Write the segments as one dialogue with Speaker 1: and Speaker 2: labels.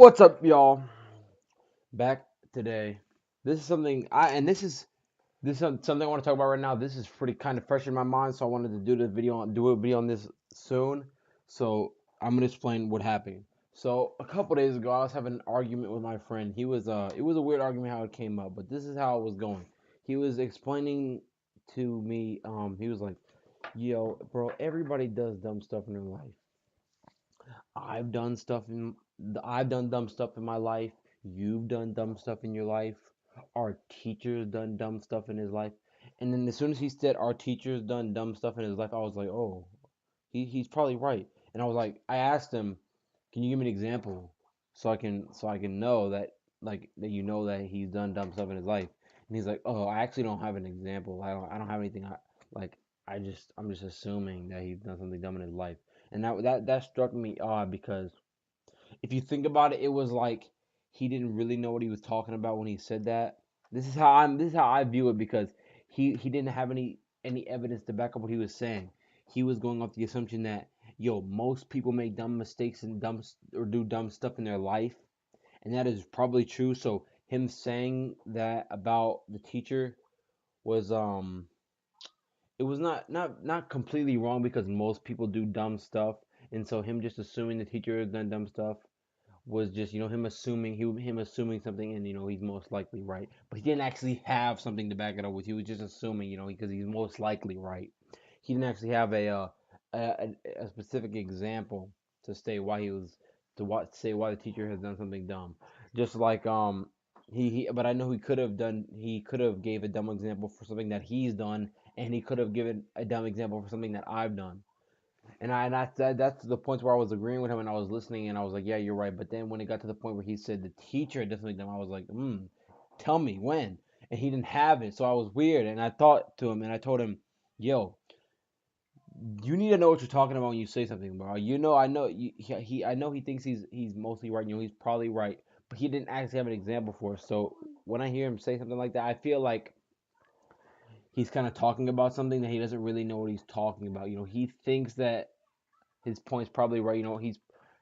Speaker 1: What's up, y'all? Back today. This is something something I want to talk about right now. This is pretty kind of fresh in my mind, so I wanted to do a video on this soon. So I'm gonna explain what happened. So a couple days ago, I was having an argument with my friend. It was a weird argument how it came up, but this is how it was going. He was explaining to me, he was like, "Yo, bro, everybody does dumb stuff in their life. I've done stuff in I've done dumb stuff in my life. You've done dumb stuff in your life. Our teacher's done dumb stuff in his life." And then as soon as he said our teacher's done dumb stuff in his life, I was like, oh, he's probably right. And I asked him, can you give me an example so I can know that that you know that he's done dumb stuff in his life. And he's like, oh, I actually don't have an example. I don't have anything. Like I'm just assuming that he's done something dumb in his life. And that struck me odd because if you think about it, it was like he didn't really know what he was talking about when he said that. This is how I view it because he didn't have any evidence to back up what he was saying. He was going off the assumption that most people make dumb mistakes and or do dumb stuff in their life, and that is probably true. So him saying that about the teacher was it was not completely wrong because most people do dumb stuff, and so him just assuming the teacher has done dumb stuff was just him assuming him assuming something, and he's most likely right, but he didn't actually have something to back it up with. He was just assuming, because he's most likely right. He didn't actually have a specific example to say why he was to what say why the teacher has done something dumb. Just like he but I know he could have gave a dumb example for something that he's done, and he could have given a dumb example for something that I've done. That's the point where I was agreeing with him and I was listening and I was like, yeah, you're right. But then when it got to the point where he said the teacher had done something dumb, I was like, tell me when. And he didn't have it, so I was weird. And I thought to him and I told him, yo, you need to know what you're talking about when you say something, bro. I know I know he thinks he's mostly right. He's probably right, but he didn't actually have an example for us. So when I hear him say something like that, I feel like he's kind of talking about something that he doesn't really know what he's talking about. He thinks that his point's probably right.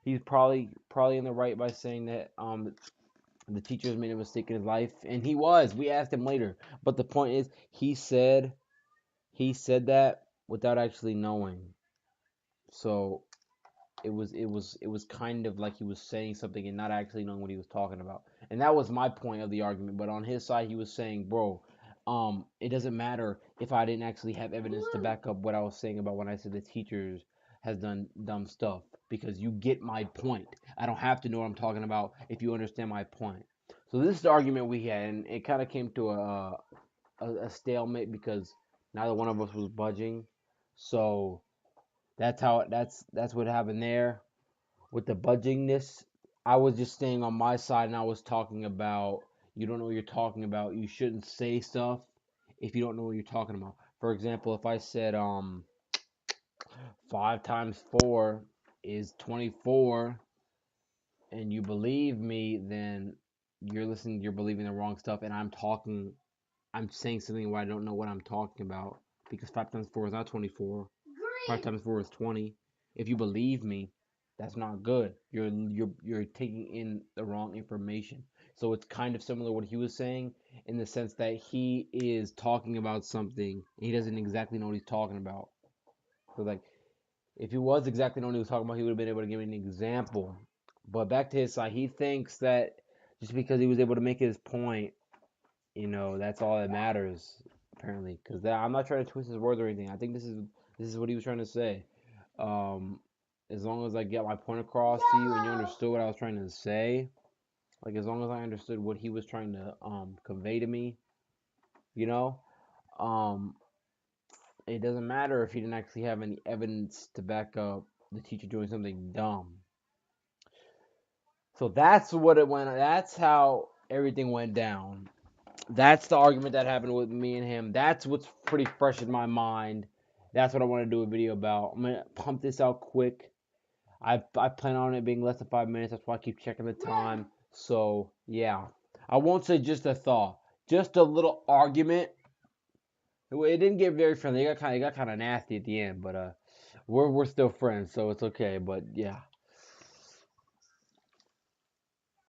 Speaker 1: He's probably in the right by saying that the teacher has made a mistake in his life, and he was. We asked him later, but the point is, he said that without actually knowing. So it was kind of like he was saying something and not actually knowing what he was talking about. And that was my point of the argument. But on his side, he was saying, bro, it doesn't matter if I didn't actually have evidence to back up what I was saying about when I said the teachers has done dumb stuff, because you get my point. I don't have to know what I'm talking about if you understand my point. So this is the argument we had, and it kind of came to a stalemate because neither one of us was budging. So that's what happened there with the budgingness. I was just staying on my side and I was talking about you don't know what you're talking about. You shouldn't say stuff if you don't know what you're talking about. For example, if I said 5 times 4 is 24 and you believe me, then you're believing the wrong stuff, and I'm saying something where I don't know what I'm talking about, because 5 times 4 is not 24. 5 times 4 is 20. If you believe me, that's not good. You're taking in the wrong information. So it's kind of similar to what he was saying, in the sense that he is talking about something and he doesn't exactly know what he's talking about. So like, if he was exactly knowing what he was talking about, he would have been able to give me an example. But back to his side, he thinks that just because he was able to make his point, that's all that matters. Apparently, because I'm not trying to twist his words or anything. I think this is what he was trying to say. Um, as long as I get my point across to you and you understood what I was trying to say, like as long as I understood what he was trying to convey to me, you know, um, it doesn't matter if he didn't actually have any evidence to back up the teacher doing something dumb. So that's what it went. That's how everything went down. That's the argument that happened with me and him. That's what's pretty fresh in my mind. That's what I want to do a video about. I'm gonna pump this out quick. I plan on it being less than 5 minutes. That's why I keep checking the time. So yeah, I won't say just a thought, just a little argument. It didn't get very friendly. It got kind of nasty at the end, but we're still friends, so it's okay. But yeah.